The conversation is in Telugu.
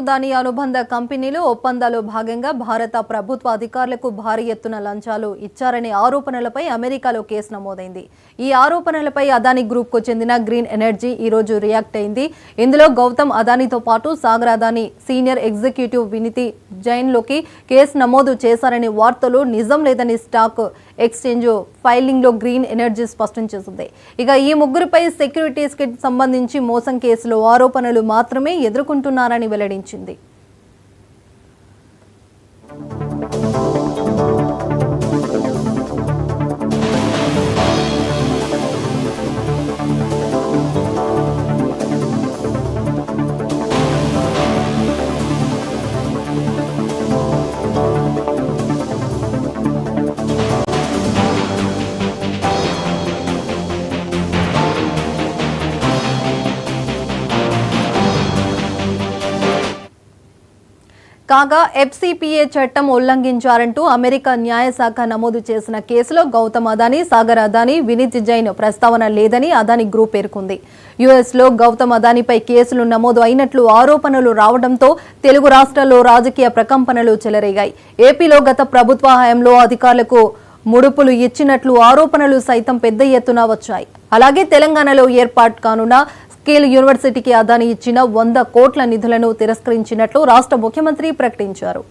అదానీ అనుబంధ కంపెనీలు ఒప్పందాల్లో భాగంగా భారత ప్రభుత్వ అధికారులకు భారీ ఎత్తున లంచాలు ఇచ్చారనే ఆరోపణలపై అమెరికాలో కేసు నమోదైంది. ఈ ఆరోపణలపై అదానీ గ్రూప్ కు చెందిన గ్రీన్ ఎనర్జీ ఈ రోజు రియాక్ట్ అయింది. ఇందులో గౌతమ్ అదానీతో పాటు సాగర్ అదానీ సీనియర్ ఎగ్జిక్యూటివ్ వినీత్ జైన్ లోకి కేసు నమోదు చేశారనే వార్తలు నిజం లేదని స్టాక్ ఎక్స్చేంజ్ ఫైలింగ్ లో గ్రీన్ ఎనర్జీ స్పష్టం చేసింది. ఇక ఈ ముగ్గురిపై సెక్యూరిటీస్ కి సంబంధించి మోసం కేసులో ఆరోపణలు మాత్రమే ఎదుర్కొంటున్నారని వెల్లడించింది. కాగా ఎఫ్సిపిఏ చట్టం ఉల్లంఘించారంటూ అమెరికా న్యాయశాఖ నమోదు చేసిన కేసులో గౌతమ్ అదానీ, సాగర్ అదానీ, వినీత్ జైన్ ప్రస్తావన లేదని అదానీ గ్రూప్ పేర్కొంది. యుఎస్లో గౌతమ్ అదానీపై కేసులు నమోదు అయినట్లు ఆరోపణలు రావడంతో తెలుగు రాష్ట్రాల్లో రాజకీయ ప్రకంపనలు చెలరేగాయి. ఏపీలో గత ప్రభుత్వ హయాంలో అధికారులకు ముడుపులు ఇచ్చినట్లు ఆరోపణలు సైతం పెద్ద ఎత్తున వచ్చాయి. అలాగే తెలంగాణలో ఏర్పాటు కానున్న స్కేల్ యూనివర్సిటీకి అదానీ ఇచ్చిన 100 కోట్ల నిధులను తిరస్కరించినట్లు రాష్ట్ర ముఖ్యమంత్రి ప్రకటించారు.